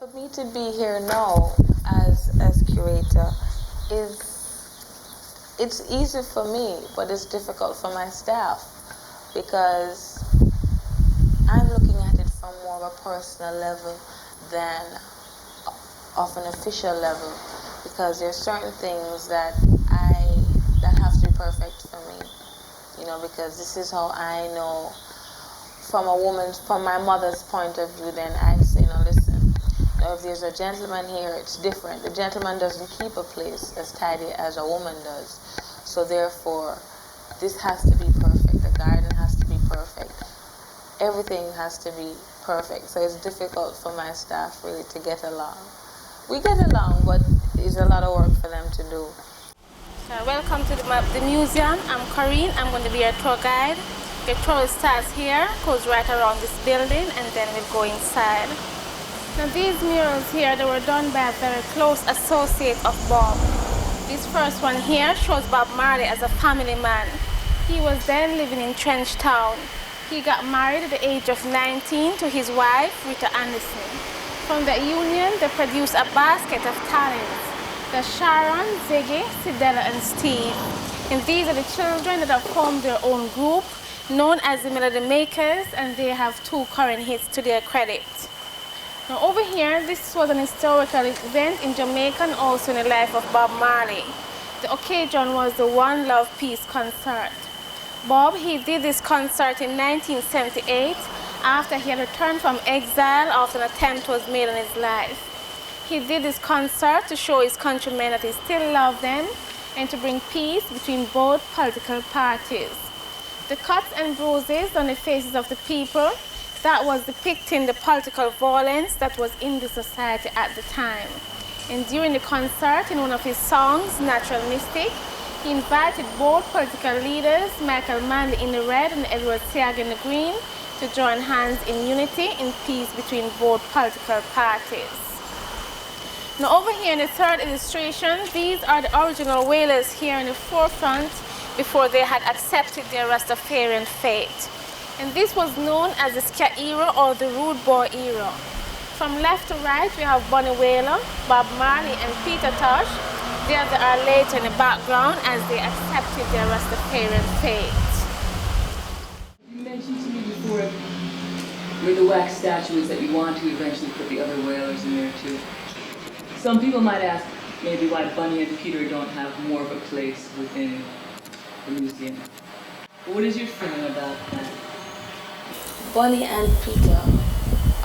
For me to be here now as curator it's easy for me, but it's difficult for my staff because I'm looking at it from more of a personal level than of an official level, because there's certain things that have to be perfect for me, because this is how I know from my mother's point of view. Then I say, listen, if there's a gentleman here, it's different. The gentleman doesn't keep a place as tidy as a woman does. So therefore, this has to be perfect. The garden has to be perfect. Everything has to be perfect. So it's difficult for my staff really to get along. We get along, but it's a lot of work for them to do. So welcome to the museum. I'm Corinne. I'm going to be your tour guide. Your tour starts here, goes right around this building, and then we'll go inside. Now these murals here, they were done by a very close associate of Bob. This first one here shows Bob Marley as a family man. He was then living in Trenchtown. He got married at the age of 19 to his wife, Rita Anderson. From that union, they produced a basket of talents. The Sharon, Ziggy, Sidella, and Steve. And these are the children that have formed their own group, known as the Melody Makers, and they have 2 current hits to their credit. Now over here, this was an historical event in Jamaica and also in the life of Bob Marley. The occasion was the One Love Peace concert. Bob, he did this concert in 1978 after he had returned from exile after an attempt was made on his life. He did this concert to show his countrymen that he still loved them and to bring peace between both political parties. The cuts and bruises on the faces of the people, that was depicting the political violence that was in the society at the time. And during the concert, in one of his songs, Natural Mystic, he invited both political leaders, Michael Manley in the red and Edward Seag in the green, to join hands in unity in peace between both political parties. Now over here in the third illustration, these are the original Wailers here in the forefront before they had accepted their Rastafarian fate. And this was known as the Ska era or the Rude Boy era. From left to right, we have Bunny Wailer, Bob Marley, and Peter Tosh. They are later in the background as they accepted their Rastafarian fate. You mentioned to me before with the wax statues that you want to eventually put the other Wailers in there too. Some people might ask maybe why Bunny and Peter don't have more of a place within the museum. What is your feeling about that? Bunny and Peter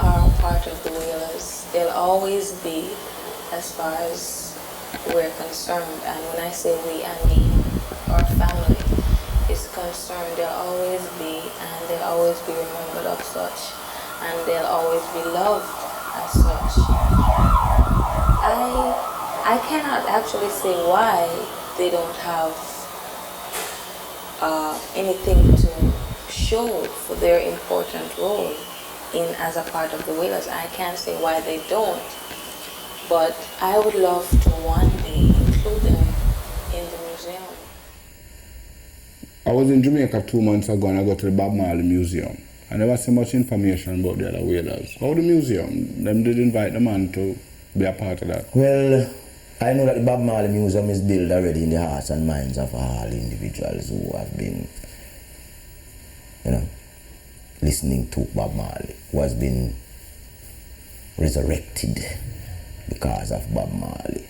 are part of the Wailers. They'll always be, as far as we're concerned. And when I say we, I mean our family is concerned. They'll always be, and they'll always be remembered of such. And they'll always be loved as such. I cannot actually say why they don't have anything to show for their important role as a part of the Wailers. I can't say why they don't, but I would love to one day include them in the museum. I was in Jamaica 2 months ago and I got to the Bob Marley Museum. I never see much information about the other Wailers. How the museum? Them did invite the man to be a part of that. Well, I know that the Bob Marley Museum is built already in the hearts and minds of all individuals who have been, listening to Bob Marley, who has been resurrected because of Bob Marley.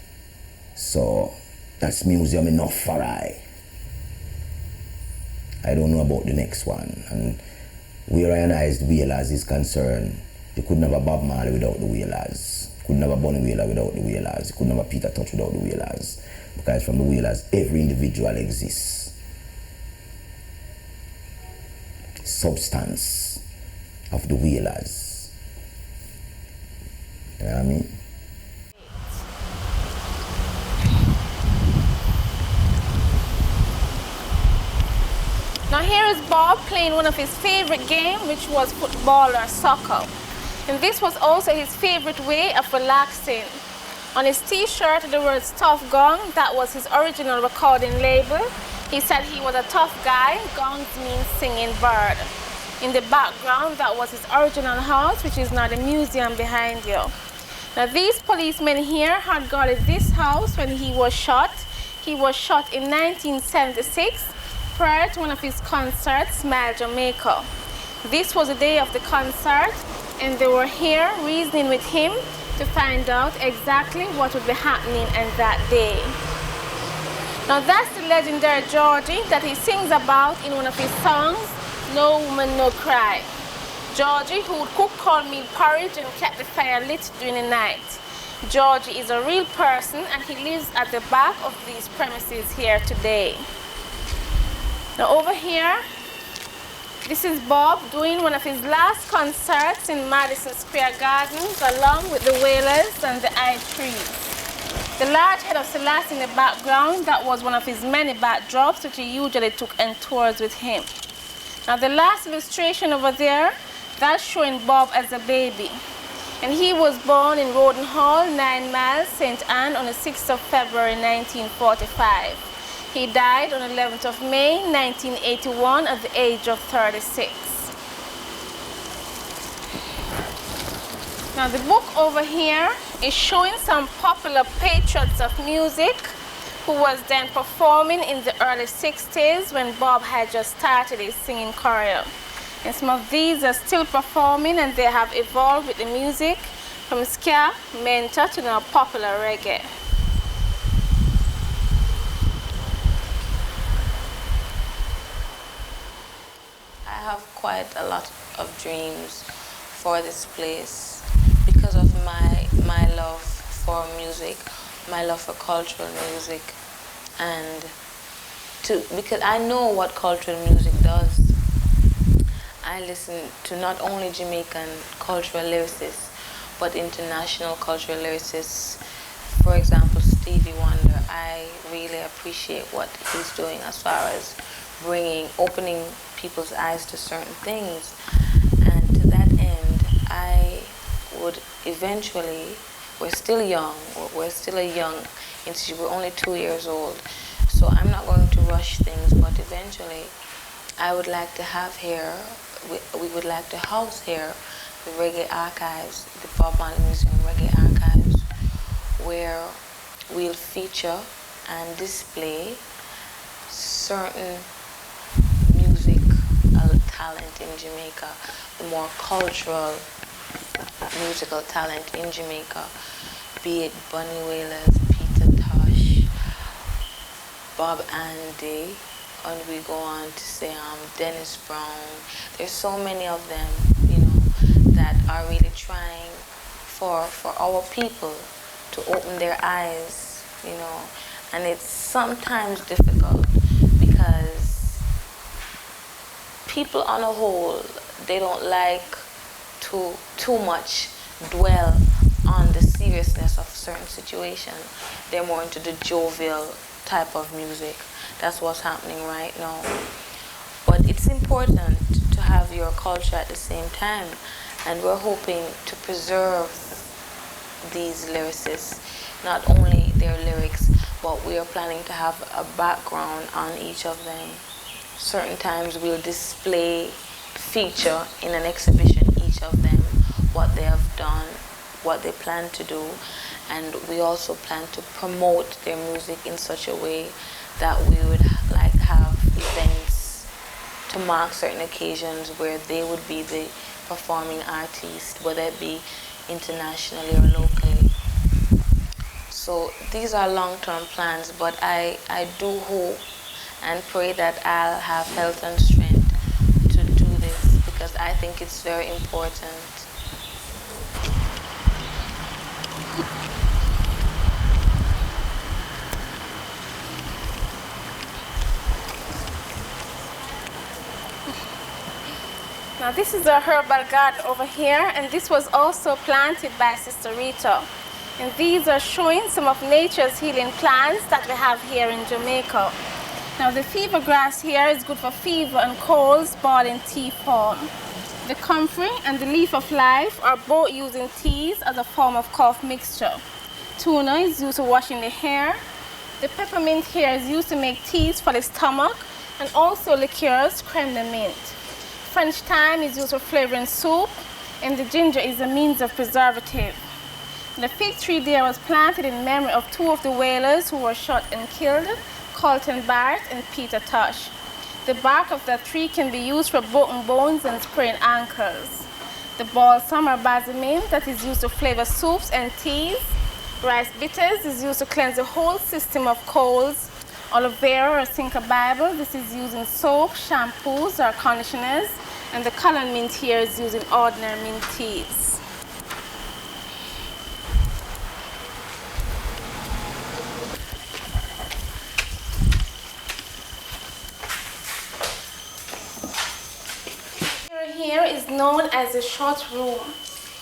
So that's museum enough for I don't know about the next one. And where I analyze the Wailers is concerned, you couldn't have a Bob Marley without the Wailers. Couldn't have a Bunny Wailer without the Wailers. You couldn't have a Peter Tosh without the Wailers. Because from the Wailers, every individual exists. Substance of the Wailers. You know what I mean? Now here is Bob playing one of his favorite games, which was football or soccer. And this was also his favorite way of relaxing. On his t-shirt, the words Tough Gong, that was his original recording label. He said he was a tough guy. Gongs means singing bird. In the background, that was his original house, which is now the museum behind you. Now these policemen here had guarded this house when he was shot. He was shot in 1976 prior to one of his concerts, Smile Jamaica. This was the day of the concert, and they were here reasoning with him to find out exactly what would be happening on that day. Now that's the legendary Georgie that he sings about in one of his songs, No Woman, No Cry. Georgie, who would cook cornmeal porridge and kept the fire lit during the night. Georgie is a real person, and he lives at the back of these premises here today. Now over here, this is Bob doing one of his last concerts in Madison Square Gardens along with the Wailers and the I-Trees. The large head of Selassie in the background, that was one of his many backdrops which he usually took on tours with him. Now the last illustration over there, that's showing Bob as a baby. And he was born in Roden Hall, 9 Miles, St. Anne on the 6th of February 1945. He died on the 11th of May 1981 at the age of 36. Now the book over here is showing some popular patriots of music who was then performing in the early 60s when Bob had just started his singing career. And some of these are still performing, and they have evolved with the music from ska, menta to now popular reggae. I have quite a lot of dreams for this place because of my love for music, my love for cultural music, and because I know what cultural music does. I listen to not only Jamaican cultural lyricists, but international cultural lyricists. For example, Stevie Wonder. I really appreciate what he's doing as far as opening people's eyes to certain things. And to that end, I would eventually, we're still young, we're still a young institute, we're only 2 years old, so I'm not going to rush things, but eventually I would like to have here, we would like to house here the Reggae Archives, the Bob Marley Museum Reggae Archives, where we'll feature and display certain music talent in Jamaica, the more cultural musical talent in Jamaica, be it Bunny Wailer, Peter Tosh, Bob Andy, and we go on to say Dennis Brown. There's so many of them, that are really trying for our people to open their eyes, and it's sometimes difficult because people on a whole, they don't like to too much dwell on the seriousness of certain situations. They're more into the jovial type of music. That's what's happening right now. But it's important to have your culture at the same time, and we're hoping to preserve these lyricists, not only their lyrics, but we are planning to have a background on each of them. Certain times we'll feature in an exhibition each of them, what they have done, what they plan to do, and we also plan to promote their music in such a way that we would like to have events to mark certain occasions where they would be the performing artist, whether it be internationally or locally. So these are long-term plans, but I do hope and pray that I'll have health and strength to do this, because I think it's very important. Now this is a herbal garden over here, and this was also planted by Sister Rita. And these are showing some of nature's healing plants that we have here in Jamaica. Now the fever grass here is good for fever and colds boiled in tea form. The comfrey and the leaf of life are both used in teas as a form of cough mixture. Tuna is used for washing the hair. The peppermint here is used to make teas for the stomach, and also liqueurs creme de menthe. French thyme is used for flavoring soup, and the ginger is a means of preservative. The fig tree there was planted in memory of two of the Wailers who were shot and killed, Colton Barrett and Peter Tosh. The bark of the tree can be used for broken bones and sprained ankles. The balsam or basamine that is used to flavor soups and teas. Rice bitters is used to cleanse the whole system of colds. Aloe vera or Cinca Bible, this is used in soap, shampoos or conditioners. And the color mint here is used in ordinary mint teas. Here is known as the short room.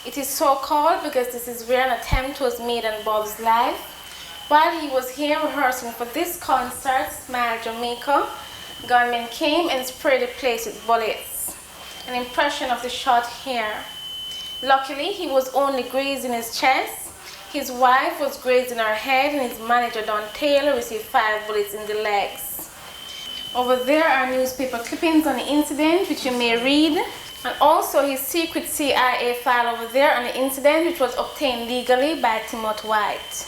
It is so called because this is where an attempt was made on Bob's life. While he was here rehearsing for this concert, Smile Jamaica, gunmen came and sprayed the place with bullets. An impression of the shot here. Luckily, he was only grazed in his chest. His wife was grazed in her head, and his manager, Don Taylor, received 5 bullets in the legs. Over there are newspaper clippings on the incident, which you may read. And also his secret CIA file over there on the incident, which was obtained legally by Timothy White.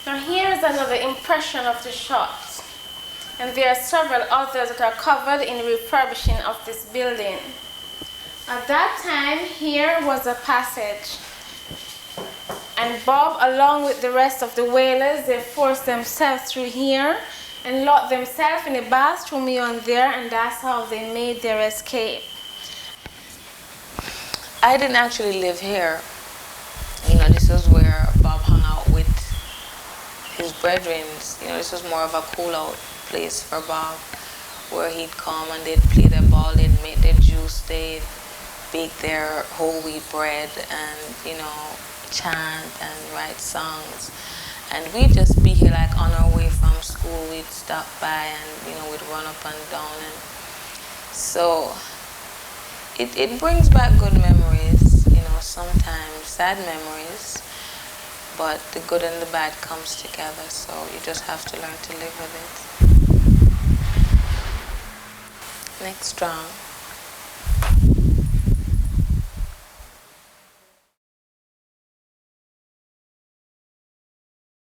Now here is another impression of the shot. And there are several others that are covered in the refurbishing of this building. At that time, here was a passage. And Bob, along with the rest of the Wailers, they forced themselves through here and locked themselves in the bathroom beyond there, and that's how they made their escape. I didn't actually live here. You know, this was where Bob hung out with his brethren. You know, this was more of a cool out place for Bob, where he'd come and they'd play their ball, they'd make their juice, they'd bake their whole wheat bread and, you know, chant and write songs. And we'd just be here like on our way from school, we'd stop by and, you know, we'd run up and down. And so it brings back good memories, you know, sometimes sad memories, but the good and the bad comes together, so you just have to learn to live with it. Next Strong.